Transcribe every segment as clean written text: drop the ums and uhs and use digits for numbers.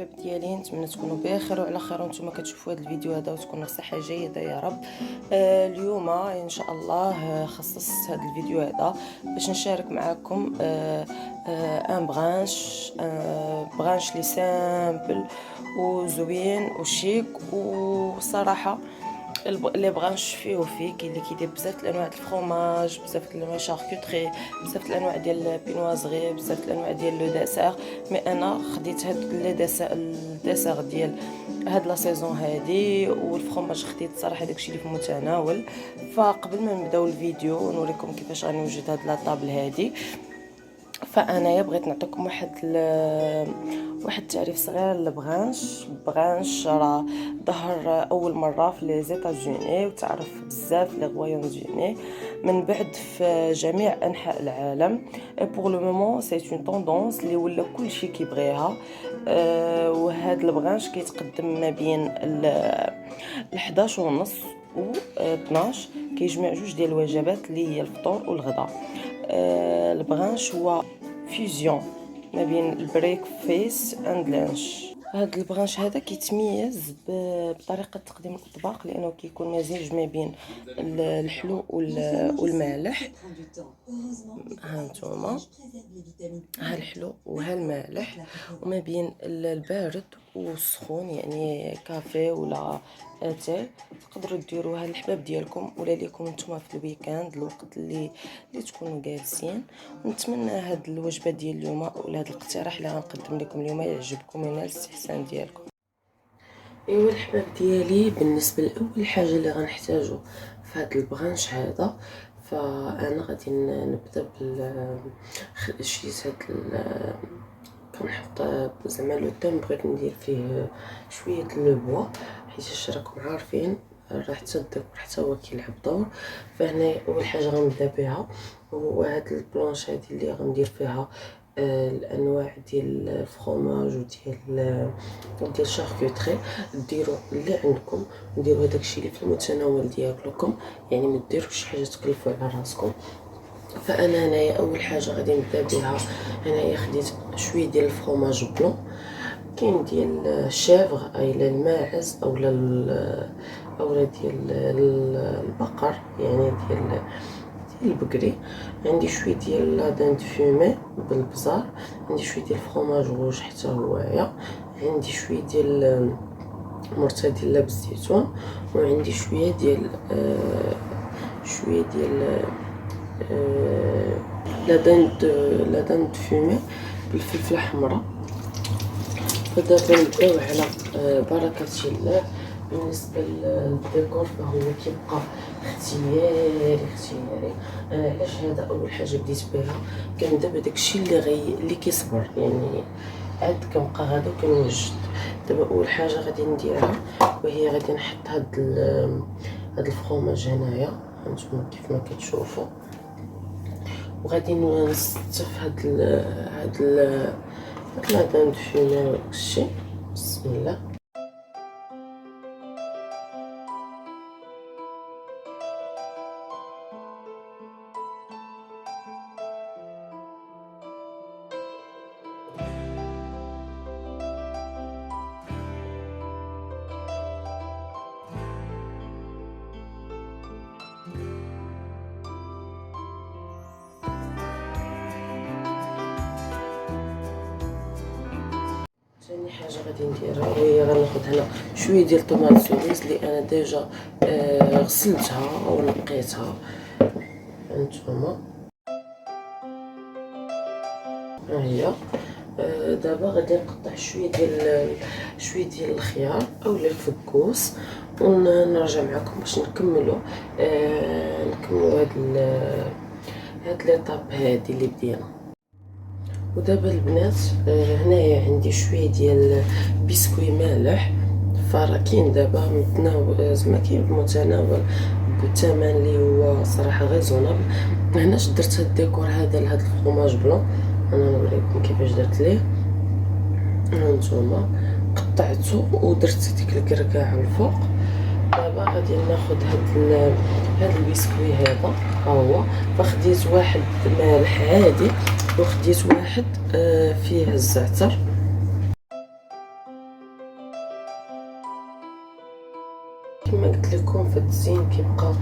الاحباب ديالي، نتمنى تكونوا بخير وعلى خير وانتم كتشوفوا هذا الفيديو هذا وتكونوا بصحه جيده يا رب. اليوم ان شاء الله خصصت هذا الفيديو هذا باش نشارك معكم ان برانش لي سامبل وزوين وشيك وصراحه لي برانش فيه وفيه. كاين اللي كيدير بزاف الانواع د الفرomاج، بزاف الانواع شاركوتري، بزاف الانواع ديال البينوازغي، بزاف الانواع ديال لو ديسير. مي انا خديت هاد لي ديسير ديال هاد لا سيزون هادي، والفرomاج خديت صراحه داكشي اللي في المتناول. فقبل ما نبداو الفيديو نوريكم كيفاش غنوجد هاد لا طابل هادي. فانايا بغيت نعطيكم واحد التعريف صغير للبرانش. راه ظهر اول مره في لي زيتازوني وتعرف بزاف لي غوايون من بعد في جميع انحاء العالم. بور لو مومون سي اون طوندونس اللي ولا كلشي كيبغيها. وهذا البرانش كيتقدم ما بين 11 ونص و 12، كيجمع جوج ديال الوجبات اللي هي الفطور والغداء. البرانش هو فيزيون ما بين البريك فيس اند لانش. هذا البرانش هذا كيتميز بطريقه تقديم الاطباق لانه كيكون مزيج ما بين الحلو والمالح. ها نتوما، ها الحلو وها المالح، وما بين البارد والسخون يعني كافي ولا اتاي. تقدروا ديروا هاد الحباب ديالكم ولا ليكم نتوما في الويكاند، الوقت اللي تكونوا جالسين. ونتمنى هاد الوجبه ديال اليوم ولا هاد الاقتراح اللي غنقدم لكم اليوم يعجبكم وينال الاستحسان ديالكم. ايوا الحباب ديالي، بالنسبه لاول حاجه اللي غنحتاجو في هاد البرانش هذا، فانا غادي نبدا شيت هاد كنحط زعما لو تيم، بغيت ندير فيه شويه لو بوا حيت راكم عارفين راه حتى الديكور حتى هو كيلعب دور. فهنا اول حاجه غنبدا بها هو هاد البلونش هادي اللي غندير فيها الانواع ديال الفرomاج وديال الشاركوتري. ديروا اللي عندكم، نديروا داكشي اللي في المتناول ديالكم، يعني ما ديروش شي حاجه تكلفوا على راسكم. فانا هنايا اول حاجه غادي نبدا بها، هنايا خديت شويه ديال الفرomاج بلون. كاين ديال الشافغ ايلا الماعز اولا ديال البقر، يعني ديال البقري. عندي شويه ديال لا داند فومي بالبزار، عندي شويه ديال الفرomاج روج حتى هويا، عندي شويه ديال مرتديلا بالزيتون، وعندي شويه ديال لا داند فومي بالفلفله حمراء. فدابا نبداو على بركه الله. بالنسبه للديكور فهو كيبقى اختياري. علاش هذا اول حاجه بديت بها؟ كنبدا بداكشي اللي كيصبر، يعني عاد كنبقى غادا وكنوجد. دابا اول حاجه غادي نديرها وهي غادي نحط هاد الفرomاج هنايا، هانتوما كيف ما كتشوفوا، وغادي نستف هاد لا داند فومي وداكشي. بسم الله. ثاني حاجه غادي نديرها وهي غناخد هنا شويه ديال طوماط سوريز اللي انا ديجا غسلتها ونقيتها. هانتوما ها هي. دابا غادي نقطع شويه ديال الخيار اولا الفكوس، ونرجع معكم باش نكملوا هاد ليطاب هادي اللي بدينا. ودابا البنات هنايا عندي شويه ديال بسكوي مالح، فراه كاين دابا متناول، زعما كاين بمتناول بثمن اللي هو صراحه ريزونابل. هناش درت هاد الديكور هذا لهاد الفرomاج بلون، انا نوريكم كيفاش درت ليه. هانتوما قطعته ودرت ديك الكركاع الفوق. دابا غادي ناخد هاد البسكوي هذا ها هو. فخديت واحد مالح عادي وخديت واحد فيه الزعتر. كما قلت لكم فالتزيين كيبقى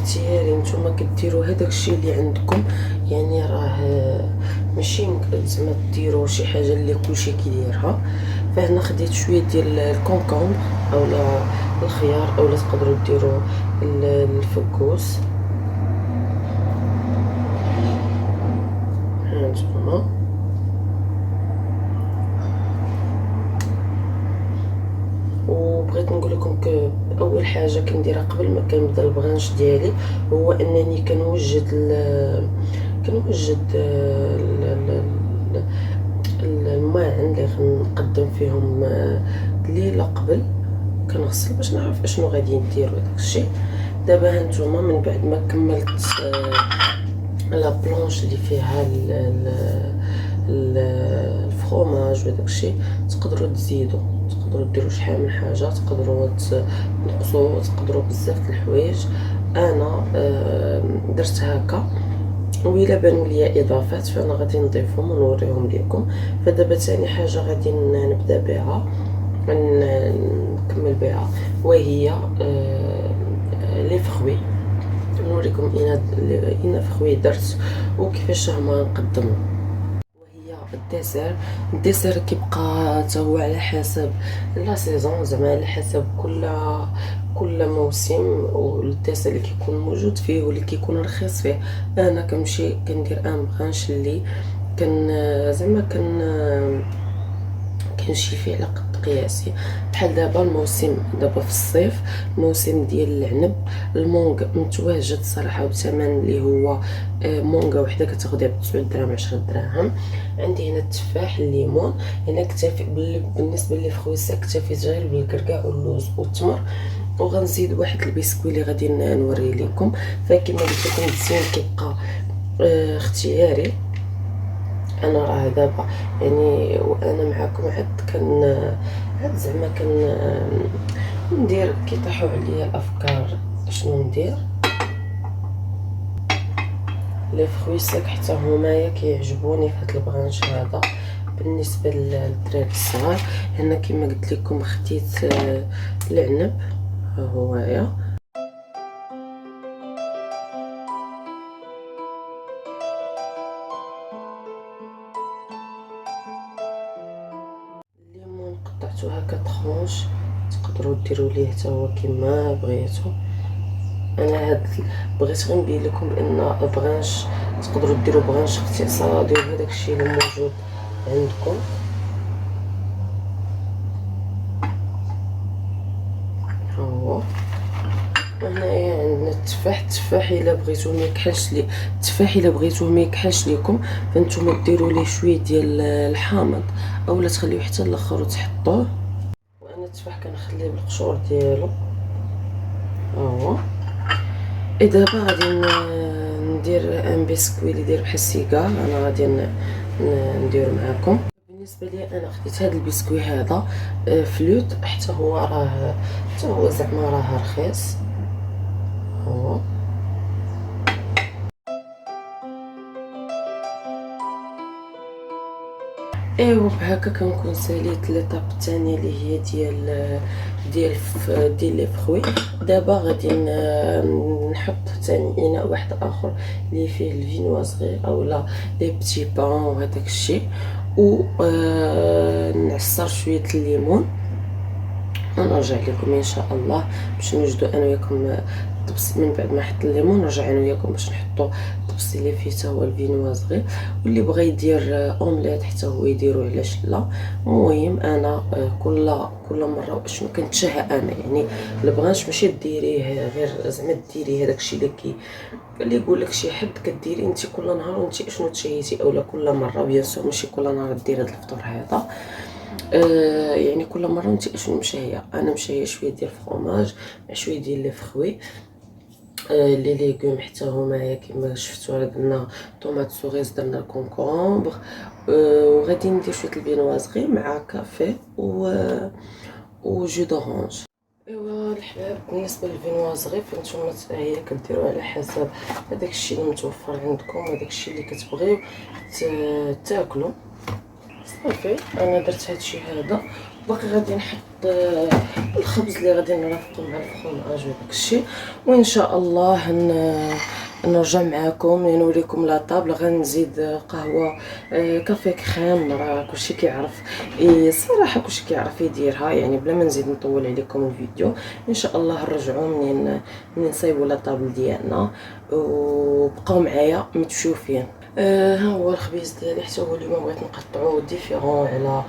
اختياري، نتوما كديروا هذاك الشيء اللي عندكم، يعني راه ماشي زعما ديروا شي حاجه اللي كلشي كيديرها. فهنا خديت شويه ديال الكونكومبر اولا الخيار، اولا تقدروا ديروا الفكوس. هانتوما وبغيت نقول لكم اول حاجه كنديرها قبل ما كنبدا البغانش ديالي هو انني كنوجد الماعن اللي غنقدم فيهم الليله قبل، كنغسل باش نعرف اشنو غادي ندير وداك الشيء. دابا هانتوما من بعد ما كملت لا بلونش اللي فيها الفرomاج وداك الشيء، تقدروا تزيدوا، تقدروا ديروا شحال من حاجه، تقدروا تنقصوا، تقدروا بزاف د الحوايج. انا درت هكا، وإلا بانوا ليا اضافات فانا غادي نضيفهم ونوريهم لكم. فدابا ثاني حاجه غادي نبدا بها، نكمل بها، وهي لي فخوي. نوريكم اين فخوي درت وكيفاش هما نقدمهم. وهي الديسير كيبقى حتى هو على حسب لا سيزون، زعما على حسب كل موسم والديسير اللي كيكون موجود فيه واللي كيكون رخيص فيه. انا كنمشي كندير بغانش اللي زعما كنمشي فيه على قد قياسي. بحال دابا الموسم، دابا في الصيف الموسم ديال العنب، المونغ متواجد صراحه بثمن اللي هو مونغا وحده كتاخديها ب9 دراهم 10 دراهم. عندي هنا التفاح، الليمون. هنا كتفي بالنسبه لي فخويسه كتفيت غير بالكركاع واللوز والتمر، وغنزيد واحد البسكوي اللي غادي نوري لكم. فكما قلت لكم الزين كيبقى اختياري. انا راه دابا يعني وانا معكم عاد زعما ندير كيطيحوا عليا الافكار شنو ندير. لي فروي ساك حتى هما كيعجبوني في هذا البرانش هذا. بالنسبه للدراري الصغار هنا كما قلت لكم خديت العنب، ها هويا. الليمون قطعته هكا طرونش، تقدروا ديروا ليه حتى هو كما بغيتو. انا بغيت غير نبين لكم بان بغانش تقدروا ديروا بغانش اقتصادي وهذاك الشيء اللي موجود عندكم. ها هو هنايا عندنا التفاح الا بغيتوه ما يكحلش لي، التفاح الا بغيتوه ما يكحلش لكم فانتوما ديروا ليه شويه ديال الحامض اولا تخليوه حتى الاخر وتحطوه. وانا التفاح كنخليه بالقشور ديالو. ها هو دابا غادي ندير ان بسكوي اللي داير بحال السيجار، انا غادي نديرو معاكم. بالنسبه لي انا خديت هذا البسكوي هذا فلوت، حتى هو زعما راه رخيص. هو ايوا بهكا كنكون ساليت ليطاب الثانيه اللي هي ديال لي فروي. دابا غادي نحط ثاني اناء واحد اخر اللي فيه الفينوا صغير اولا لي بتي بان وهداك الشيء، و نعصر شويه الليمون ونرجع لكم ان شاء الله باش نوجدوا انا وياكم الطبسي. من بعد ما حط الليمون نرجع انا وياكم باش نحطوا الطبسي اللي فيه حتى هو الفينوا صغير، واللي بغى يدير اومليت حتى هو يديرو علاش لا. المهم انا كل مره شنو كنتشهى انا، يعني البغانش ماشي ديريه غير زعما ديري هذاك الشيء اللي يقول لك شي حد كديري انت كل نهار وانت شنو تشهيتي، اولا كل مره بيان سور ماشي كل نهار دير هذا الفطور هذا. يعني كل مره انت شنو مشهيه. انا مشهيه شويه ديال الفرomاج مع شويه ديال لي فخوي، لي ليغوم حتى هما كما شفتوا درنا طوماط سوريز، درنا الكونكومبر، وغادي ندير شويه البينوا صغير مع كافي و جو دورانج. ايوا الحباب بالنسبه للفينوا صغير فانتوما هي كديروا على حسب هذاك الشيء اللي متوفر عندكم، هذاك الشيء اللي كتبغيو تاكلوا. صافي انا درت هادشي هذا. باقي غادي نحط الخبز اللي غادي نرافقو مع الفرماج وداكشي، وان شاء الله نرجع معاكم نوريكم لا طابل. غنزيد قهوه كافي كريم، راه كلشي كيعرف الصراحه كلشي كيعرف يديرها يعني بلا ما نزيد نطول عليكم الفيديو. ان شاء الله نرجعوا منين نصايبوا لا طابل ديالنا، وبقاو معايا متشوفين. ها هو الخبيز ديالي، حتى هو اليوم بغيت نقطعو ديفيرون على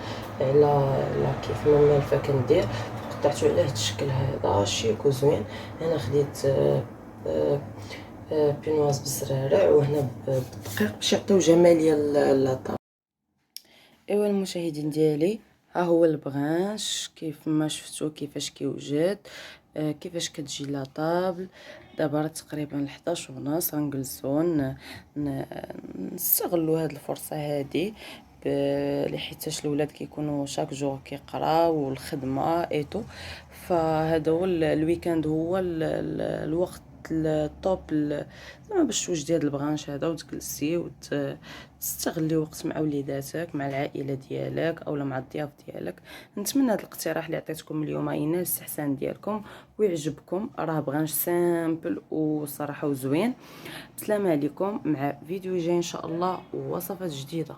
كيف ما مالفه كندير. قطعته على هاد الشكل هذا شيك وزوين. هنا خديت بينواز بالزرارع، وهنا بالدقيق باش يعطيو جماليه لاطابل. ايوا المشاهدين ديالي، ها هو البغانش كيف ما شفتوا كيفاش كيوجد، كيفاش كتجي لاطابل. دابا راه تقريبا 11:30 غنجلسو نستغلوا هاد الفرصه هادي لحيتاش الولاد كيكونوا شاك جور كيقراو والخدمه ايتو. فهذا هو الويكاند، هو الوقت الطوب زعما باش توجدي هاد البغانش هذا وتجلسي وتستغلي وقت مع وليداتك مع العائله ديالك اولا مع الضياف ديالك. نتمنى هذا الاقتراح اللي عطيتكم اليوم ينال الاستحسان ديالكم ويعجبكم. راه بغانش سامبل وصراحه وزوين. بسلامه عليكم، مع فيديو جاي ان شاء الله ووصفات جديده.